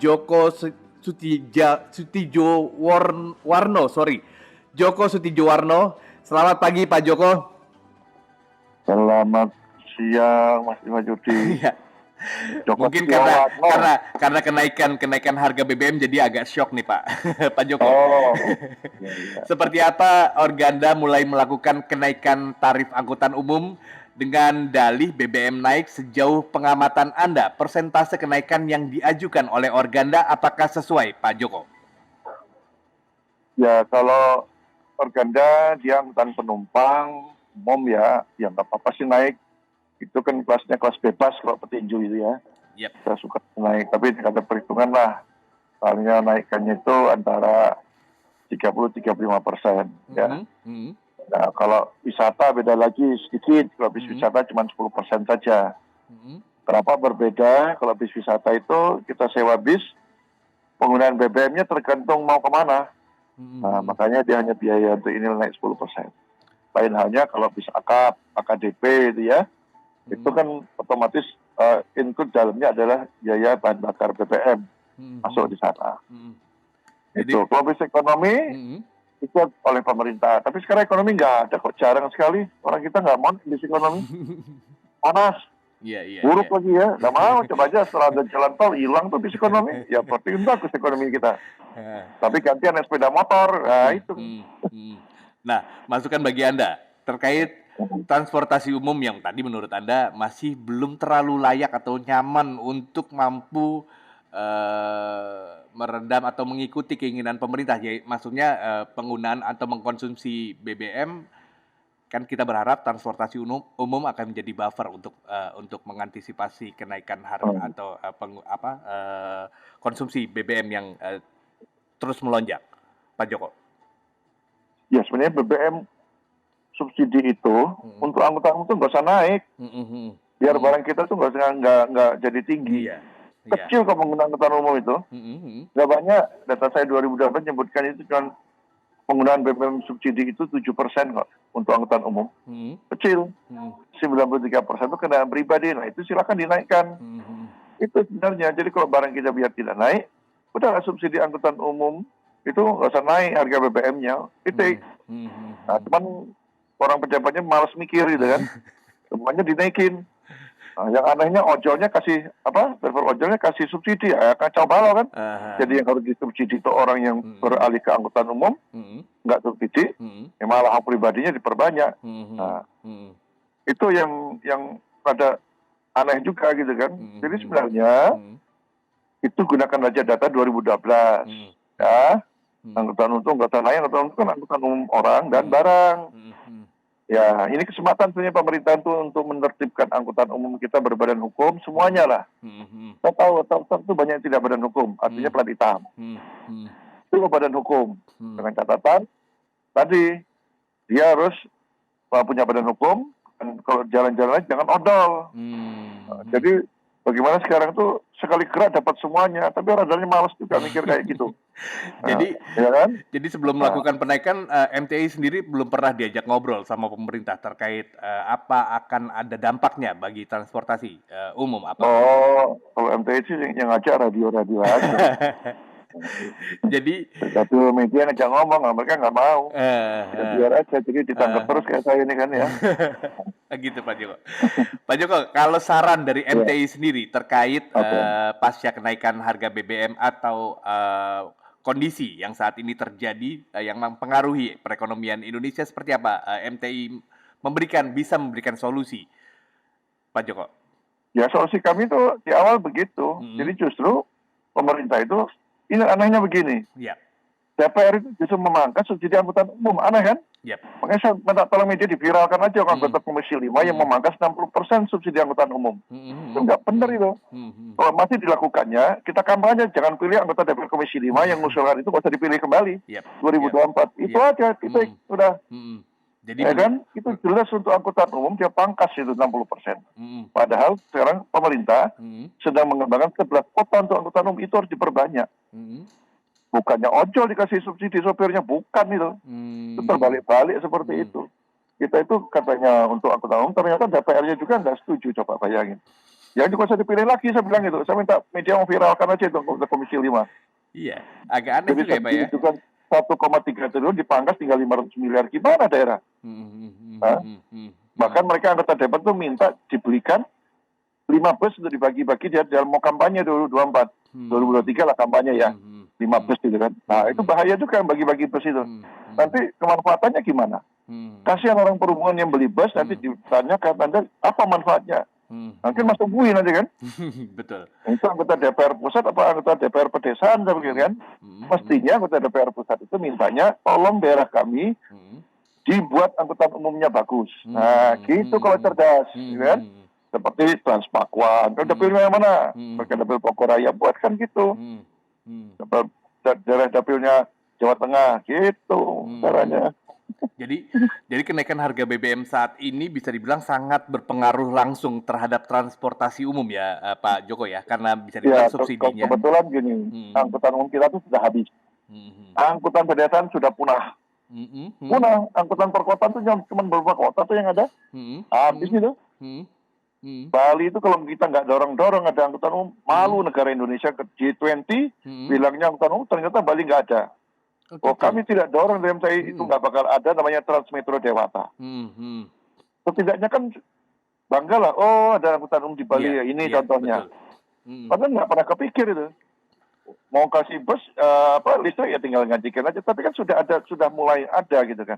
Joko Warno, sorry. Joko Sutijowarno. Selamat pagi Pak Joko. Selamat siang Mas Imajudi. Ya. Mungkin karena kenaikan harga BBM jadi agak shock nih Pak. Pak Joko. Ya. Seperti apa Organda mulai melakukan kenaikan tarif angkutan umum dengan dalih BBM naik? Sejauh pengamatan Anda, persentase kenaikan yang diajukan oleh Organda apakah sesuai Pak Joko? Ya, kalau Organda dia angkutan penumpang umum ya nggak apa-apa sih naik. Itu kan kelasnya kelas bebas kalau petinju itu ya. Yep. Saya suka naik, tapi ada perhitungan lah. Soalnya naikannya itu antara 30-35% ya. Nah, kalau wisata beda lagi sedikit. Kalau bis wisata cuma 10% saja. Kenapa berbeda? Kalau bis wisata itu kita sewa bis, penggunaan BBM-nya tergantung mau kemana. Nah, makanya dia hanya biaya untuk ini naik 10%. Lain halnya kalau bis akap, AKDP itu ya, itu kan otomatis include dalamnya adalah biaya bahan bakar BBM masuk di sana. Itu kalau bis ekonomi ikut oleh pemerintah. Tapi sekarang ekonomi nggak ada kok, jarang sekali orang kita nggak mau bis ekonomi. Panas, buruk lagi ya, nggak mau. Coba aja setelah ada jalan tol hilang tuh bis ekonomi, ya berarti bagus ekonomi kita. Tapi gantian sepeda motor, nah itu. Nah, masukan bagi Anda terkait transportasi umum yang tadi menurut Anda masih belum terlalu layak atau nyaman untuk mampu meredam atau mengikuti keinginan pemerintah. Ya, maksudnya penggunaan atau mengkonsumsi BBM, kan kita berharap transportasi umum akan menjadi buffer untuk mengantisipasi kenaikan harga atau konsumsi BBM yang terus melonjak, Pak Joko. Ya, sebenarnya BBM subsidi itu untuk angkutan umum itu nggak usah naik, biar barang kita tuh nggak jadi tinggi. Kecil kok penggunaan angkutan umum itu, nggak banyak. Data saya 2018 menyebutkan itu kan penggunaan BBM subsidi itu 7% kok untuk angkutan umum. Kecil. 93% itu kendaraan pribadi. Nah itu silakan dinaikkan. Itu sebenarnya. Jadi kalau barang kita biar tidak naik, udah subsidi angkutan umum itu nggak usah naik harga BBM-nya. Nah cuman orang pejabatnya malas mikir gitu kan, semuanya dinaikin. Nah, yang anehnya ojolnya kasih driver ojolnya kasih subsidi, ya kacau balau kan. Jadi yang harus disubsidi itu orang yang beralih ke angkutan umum, nggak subsidi, malah hak pribadinya diperbanyak. Nah, itu yang pada aneh juga gitu kan. Jadi sebenarnya itu gunakan aja data 2012, ya. Angkutan umum nggak usah naik, angkutan umum kan angkutan umum orang dan barang. Ya, ini kesempatan sebenarnya pemerintah itu untuk menertibkan angkutan umum kita berbadan hukum, semuanya lah. Saya tahu itu banyak yang tidak badan hukum, artinya plat hitam. Itu badan hukum. Dengan catatan, tadi dia harus punya badan hukum, dan kalau jalan-jalan jangan odol. Jadi bagaimana sekarang tuh sekali gerak dapat semuanya, tapi orang-orangnya malas juga mikir kayak gitu. Jadi sebelum melakukan penaikan, MTI sendiri belum pernah diajak ngobrol sama pemerintah terkait apa akan ada dampaknya bagi transportasi umum apa? Kalau MTI sih yang ngajak radio-radio aja. Jadi satu media ngajak ngomong, mereka nggak mau. Biar aja, jadi ditangkap terus kayak saya ini kan ya. Gitu Pak Joko. Pak Joko, kalau saran dari MTI sendiri terkait pasca kenaikan harga BBM atau kondisi yang saat ini terjadi yang mempengaruhi perekonomian Indonesia, seperti apa MTI bisa memberikan solusi, Pak Joko? Ya, solusi kami tuh di awal begitu. Jadi justru pemerintah itu, ini anehnya begini. DPR itu justru memangkas subsidi angkutan umum, aneh kan? Makanya saya minta tolong media diviralkan aja anggota Komisi 5 yang memangkas 60% subsidi angkutan umum. Itu nggak benar itu. Kalau masih dilakukannya, kita kampanye jangan pilih anggota DPR Komisi 5 yang mengusulkan itu, nggak usah dipilih kembali 2024. Itu aja, kita udah. Jadi kan itu jelas untuk angkutan umum dia pangkas itu 60%. Padahal sekarang pemerintah sedang mengembangkan 11 kota untuk angkutan umum, itu harus diperbanyak. Bukannya ojol dikasih subsidi sopirnya, bukan itu. Itu terbalik-balik seperti itu. Kita itu katanya untuk angkutan umum, ternyata DPR-nya juga nggak setuju, coba bayangin. Ya juga usah dipilih lagi, saya bilang gitu. Saya minta media memviralkan aja itu ke Komisi 5. Iya, agak aneh Jadi juga ya Pak ya. itu kan 1,3 triliun dipangkas tinggal 500 miliar. Gimana daerah? Bahkan mereka anggota DPR tuh minta dibelikan 5 bus untuk dibagi-bagi dia dalam mau kampanye 2024. 2023 lah kampanye ya. 5 bus gitu kan. Nah, itu bahaya juga bagi-bagi bus itu. Nanti kemanfaatannya gimana? Kasihan orang perhubungan yang beli bus, nanti ditanya ke Anda, apa manfaatnya? Nanti masuk bui nanti kan. Betul. Itu anggota DPR pusat apa anggota DPR pedesaan saya pikir kan. Mestinya anggota DPR pusat itu mintanya tolong daerah kami dibuat angkutan umumnya bagus. Nah, gitu kalau cerdas, kan? Seperti Transpakuan. Kalau dapilnya yang mana? Mereka dapil Bogoraya buat kan gitu. Daerah dapilnya Jawa Tengah, gitu caranya. Jadi kenaikan harga BBM saat ini bisa dibilang sangat berpengaruh langsung terhadap transportasi umum ya, Pak Joko ya, karena bisa dibilang subsidinya. Kebetulan gini, angkutan umum kita tuh sudah habis. Angkutan pedesaan sudah punah. Punah, angkutan perkotaan tuh cuma beberapa kota tuh yang ada. Habis gitu. Bali itu kalau kita nggak dorong-dorong ada angkutan umum, malu negara Indonesia ke G20, bilangnya angkutan umum, ternyata Bali nggak ada. Oh, kami tidak dorong dari MTI, itu nggak bakal ada namanya Transmetro Dewata. Setidaknya kan bangga lah, oh ada angkutan umum di Bali ya, ini contohnya. Padahal nggak pernah kepikir itu. Mau kasih bus listrik ya tinggal ngajikan aja, tapi kan sudah mulai ada gitu kan.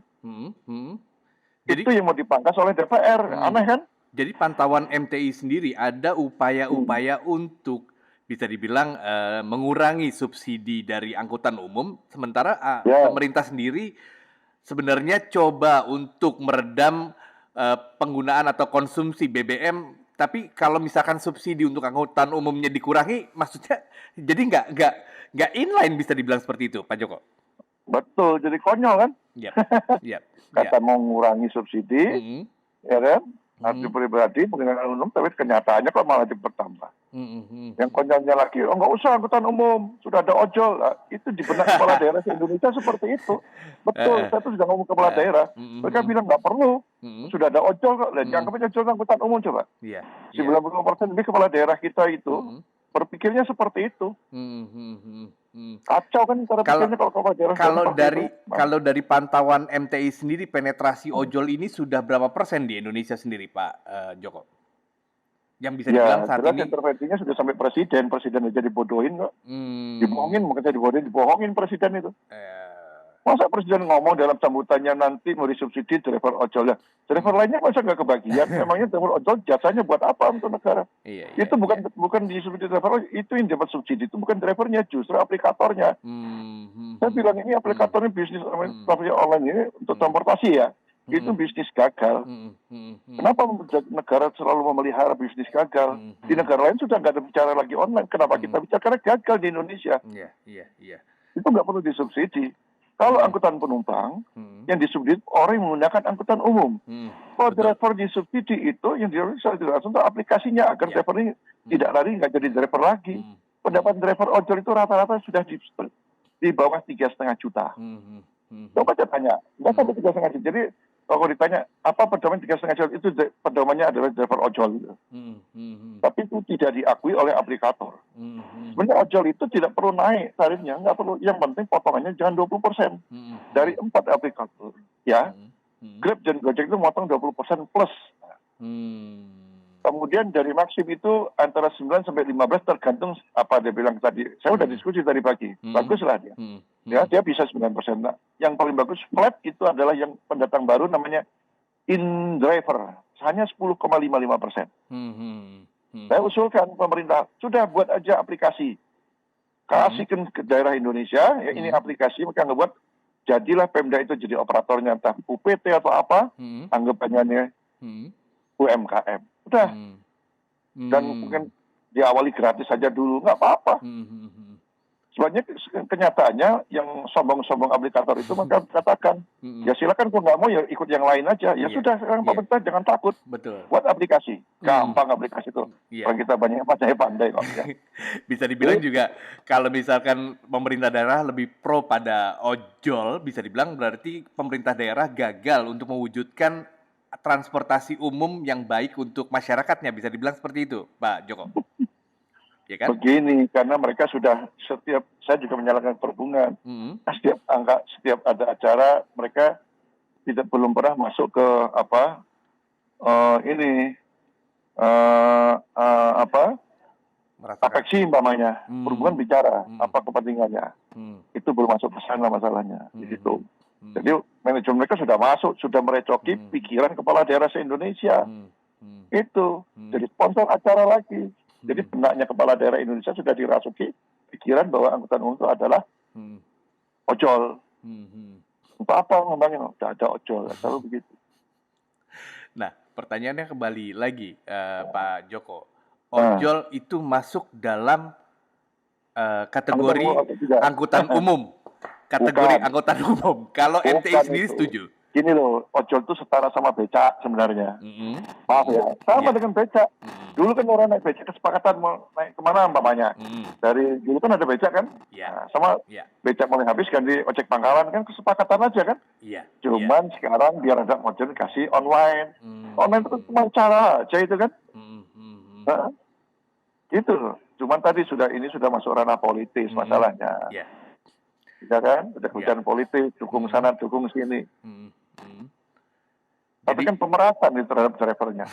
Itu yang mau dipangkas oleh DPR, aneh kan? Jadi pantauan MTI sendiri ada upaya-upaya untuk bisa dibilang mengurangi subsidi dari angkutan umum, sementara pemerintah sendiri sebenarnya coba untuk meredam penggunaan atau konsumsi BBM, tapi kalau misalkan subsidi untuk angkutan umumnya dikurangi, maksudnya jadi nggak inline bisa dibilang seperti itu, Pak Joko. Betul, jadi konyol kan? Kata mau mengurangi subsidi, ya kan? Harus pribadi penggunaan umum, tapi kenyataannya kok malah bertambah. Yang konyolnya lagi, oh nggak usah angkutan umum, sudah ada ojol. Nah, itu di benak kepala daerah di Indonesia seperti itu. Betul, saya tuh sudah ngomong kepala daerah. Mereka bilang nggak perlu, sudah ada ojol kok. Jangan ojol angkutan umum coba. 90% lebih kepala daerah kita itu berpikirnya seperti itu. Kacau kan cara pikirnya kalau kepala daerah. Kalau dari pantauan MTI sendiri, penetrasi ojol ini sudah berapa persen di Indonesia sendiri, Pak Joko? Yang bisa dibilang saat ini intervensinya sudah sampai presiden aja dibodohin kok. Dibohongin, makanya dibohongin presiden itu. Masa presiden ngomong dalam sambutannya nanti mau disubsidi driver ojol ya. Driver lainnya masa nggak kebagian? Memangnya driver ojol jasanya buat apa untuk negara? Itu bukan disubsidi driver ojol, itu yang dapat subsidi itu bukan drivernya, justru aplikatornya. Saya bilang ini aplikatornya bisnis online ini untuk transportasi ya. Itu bisnis gagal. Kenapa negara selalu memelihara bisnis gagal? Di negara lain sudah nggak ada bicara lagi online. Kenapa kita bicara? Karena gagal di Indonesia. Itu nggak perlu disubsidi. Kalau angkutan penumpang yang disubsidi orang yang menggunakan angkutan umum. Kalau driver disubsidi itu yang dilakukan untuk aplikasinya agar driver ini tidak lari, nggak jadi driver lagi. Pendapat driver ojol itu rata-rata sudah di bawah 3,5 juta. Coba saya tanya, nggak sampai 3,5 juta. Jadi kalau ditanya apa pedoman 3,5 juta itu pedomannya adalah driver ojol gitu. Tapi itu tidak diakui oleh aplikator. Sebenarnya ojol itu tidak perlu naik tarifnya, nggak perlu. Yang penting potongannya jangan 20% dari 4 aplikator. Ya, Grab dan Gojek itu motong 20% plus. Kemudian dari Maxim itu antara 9 sampai 15 tergantung apa dia bilang tadi. Saya udah diskusi tadi pagi. Baguslah dia. Ya, dia bisa 9%. Nah, yang paling bagus flat itu adalah yang pendatang baru namanya InDriver. Hanya 10,55%. Saya usulkan pemerintah sudah buat aja aplikasi. Kasihkan ke daerah Indonesia, ya ini aplikasi mereka ngebuat jadilah Pemda itu jadi operatornya entah UPT atau apa, anggapannya UMKM. Udah. Dan mungkin diawali gratis saja dulu, nggak apa-apa. Sebenarnya kenyataannya yang sombong-sombong aplikator itu mereka katakan, ya silakan kalau nggak mau ya ikut yang lain aja. Ya sudah, sekarang pemerintah jangan takut. Buat aplikasi. Gampang aplikasi itu. Kalau kita banyak pandai kok. Ya. Bisa dibilang juga kalau misalkan pemerintah daerah lebih pro pada ojol, bisa dibilang berarti pemerintah daerah gagal untuk mewujudkan transportasi umum yang baik untuk masyarakatnya, bisa dibilang seperti itu, Pak Joko? Ya kan? Begini, karena mereka sudah saya juga menyalakan perhubungan. Setiap ada acara, mereka belum pernah masuk ke apeksi umpamanya. Perhubungan bicara apa kepentingannya. Itu belum masuk ke sana masalahnya di situ. Jadi manajemen mereka sudah masuk, sudah merecoki pikiran kepala daerah se-Indonesia. Itu jadi sponsor acara lagi. Jadi benaknya kepala daerah Indonesia sudah dirasuki pikiran bahwa angkutan umum itu adalah ojol. Untuk apa ngomongnya? Tidak ada ojol, selalu begitu. Nah, pertanyaannya kembali lagi, Pak Joko. Ojol itu masuk dalam kategori angkutan umum. Kategori angkutan umum. Kalau MTI sendiri setuju? Gini loh, ojol itu setara sama becak sebenarnya. Maaf ya, sama dengan becak. Dulu kan orang naik becak kesepakatan mau naik kemana umpamanya. Dari dulu kan ada becak kan, sama becak mulai habis ganti ojek pangkalan kan kesepakatan aja kan. Cuman sekarang biar ada ojol kasih online. Online itu cuma cara aja itu kan. Gitu. Cuman tadi sudah masuk ranah politis masalahnya. Ya kan, ada hujan politik, dukung sana, dukung sini. Tapi kan pemerasan terhadap drivernya.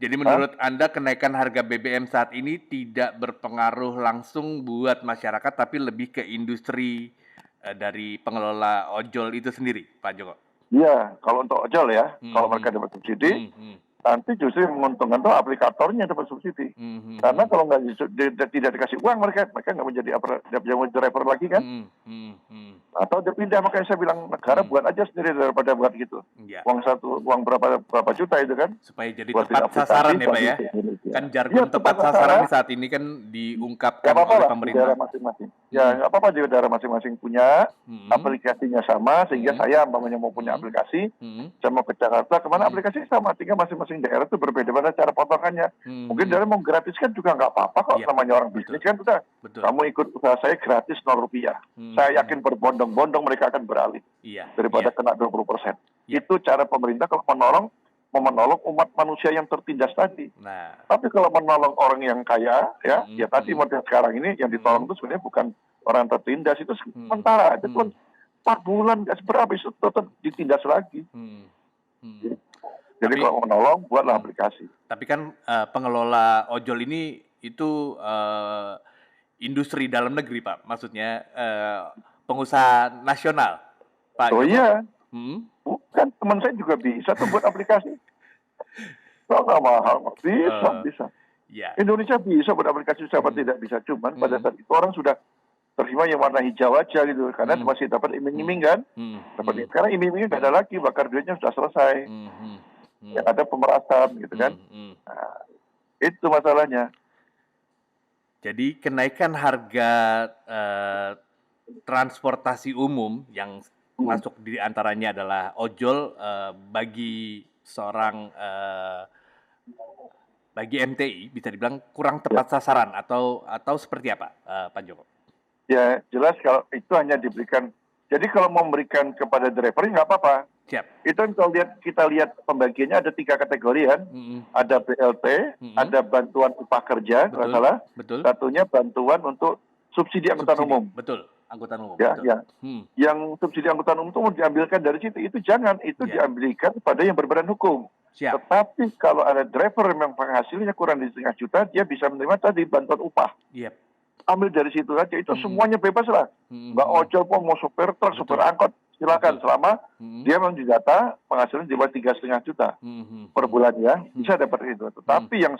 Jadi menurut Anda kenaikan harga BBM saat ini tidak berpengaruh langsung buat masyarakat, tapi lebih ke industri dari pengelola ojol itu sendiri, Pak Joko? Iya, kalau untuk ojol ya, kalau mereka dapat subsidi, nanti justru yang menguntungkan tuh aplikatornya dapat subsidi. Karena kalau tidak dikasih uang mereka nggak menjadi driver lagi kan. Atau dia pindah, makanya saya bilang negara buat aja sendiri daripada buat gitu. Uang berapa juta itu kan. Supaya jadi tepat sasaran ya Pak ya. Kan jargon tepat sasaran saat ini kan diungkapkan oleh pemerintah. Masing-masing. Ya nggak apa-apa juga daerah masing-masing punya aplikasinya sama, sehingga saya mau punya aplikasi, saya mau ke Jakarta, kemana aplikasi sama, tinggal masing-masing daerah itu berbeda-beda cara potongannya. Mungkin daerah mau gratiskan juga nggak apa-apa kok, namanya orang bisnis kan udah. Kamu ikut usaha saya gratis Rp0. Saya yakin berbondong-bondong mereka akan beralih daripada kena 20%. Itu cara pemerintah kalau menolong umat manusia yang tertindas tadi. Tapi kalau menolong orang yang kaya, ya tadi model sekarang ini yang ditolong itu sebenarnya bukan orang tertindas, itu sementara. Itu pun 4 bulan nggak seberapa, itu tetap ditindas lagi. Jadi kalau menolong, buatlah aplikasi. Tapi kan pengelola ojol ini itu industri dalam negeri, Pak. Maksudnya pengusaha nasional, Pak. Oh iya. Bukan, teman saya juga bisa tuh buat aplikasi. Kalau nggak mahal, bisa. Indonesia bisa buat aplikasi, siapa tidak bisa. Cuman pada saat itu orang sudah terima yang warna hijau aja gitu, karena masih dapat iming-iming kan. Karena iming-imingnya nggak ada lagi, bakar duitnya sudah selesai. Yang ada pemerasan gitu kan. Nah, itu masalahnya. Jadi kenaikan harga transportasi umum yang masuk di antaranya adalah ojol bagi seorang bagi MTI bisa dibilang kurang tepat sasaran atau seperti apa, Pak Joko? Ya jelas kalau itu hanya diberikan. Jadi kalau memberikan kepada driver nggak apa-apa. Itu kalau kita lihat pembagiannya ada 3 kategori kan. Ada BLT, ada bantuan upah kerja, kalau salah. Satunya bantuan untuk subsidi angkutan umum. Betul, angkutan umum. Yang subsidi angkutan umum itu mau diambilkan dari situ, itu jangan, itu diambilkan pada yang berbadan hukum. Tetapi kalau ada driver yang penghasilnya kurang dari 1,5 juta, dia bisa menerima tadi bantuan upah. Ambil dari situ aja, itu semuanya bebas lah. Nggak ojol pun mau sopir truk, sopir angkot, silakan selama dia mendata penghasilan di bawah 3,5 juta per bulan ya, bisa dapat itu. Tetapi yang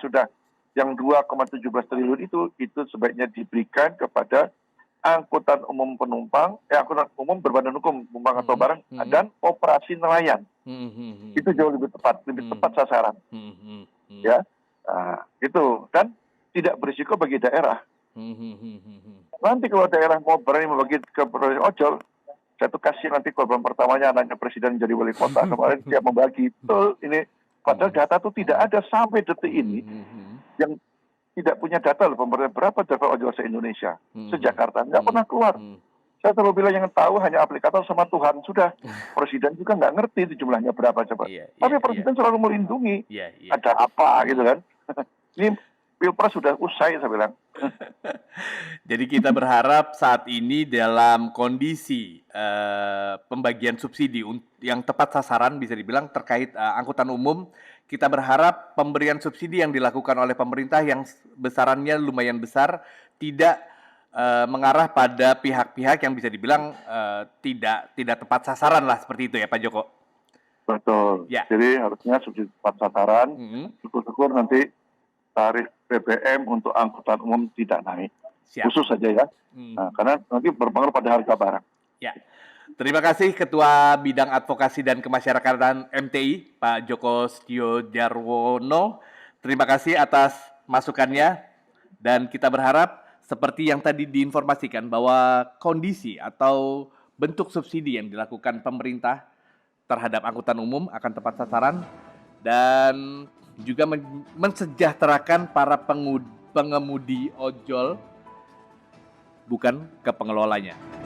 2,17 triliun itu sebaiknya diberikan kepada angkutan umum penumpang, angkutan umum berbadan hukum, penumpang atau barang, dan operasi nelayan. Itu jauh lebih tepat sasaran. Ya, itu dan tidak berisiko bagi daerah. Nanti kalau daerah mau berani membagi ke ojol, saya tuh kasih nanti korban pertamanya anaknya presiden jadi wali kota kemarin dia membagi betul ini, padahal data itu tidak ada sampai detik ini yang tidak punya data loh pemerintah berapa driver ojol se-Indonesia se-Jakarta nggak pernah keluar. Saya selalu bilang yang tahu hanya aplikator sama Tuhan. Sudah, presiden juga nggak ngerti itu jumlahnya berapa coba. Iya, Tapi iya, iya. presiden selalu melindungi. Iya, iya. Ada apa gitu kan. Ini Pilpres sudah usai saya bilang. Jadi kita berharap saat ini dalam kondisi pembagian subsidi yang tepat sasaran bisa dibilang terkait angkutan umum, kita berharap pemberian subsidi yang dilakukan oleh pemerintah yang besarannya lumayan besar tidak mengarah pada pihak-pihak yang bisa dibilang tidak tepat sasaran lah, seperti itu ya Pak Joko. Betul. Ya. Jadi harusnya subsidi tepat sasaran. Syukur-syukur nanti tarif BBM untuk angkutan umum tidak naik. Siap. Khusus saja ya. Nah, karena nanti berpengaruh pada harga barang. Ya. Terima kasih Ketua Bidang Advokasi dan Kemasyarakatan MTI, Pak Joko Setiojarwono. Terima kasih atas masukannya dan kita berharap seperti yang tadi diinformasikan bahwa kondisi atau bentuk subsidi yang dilakukan pemerintah terhadap angkutan umum akan tepat sasaran dan juga mensejahterakan para pengemudi ojol, bukan ke pengelolanya.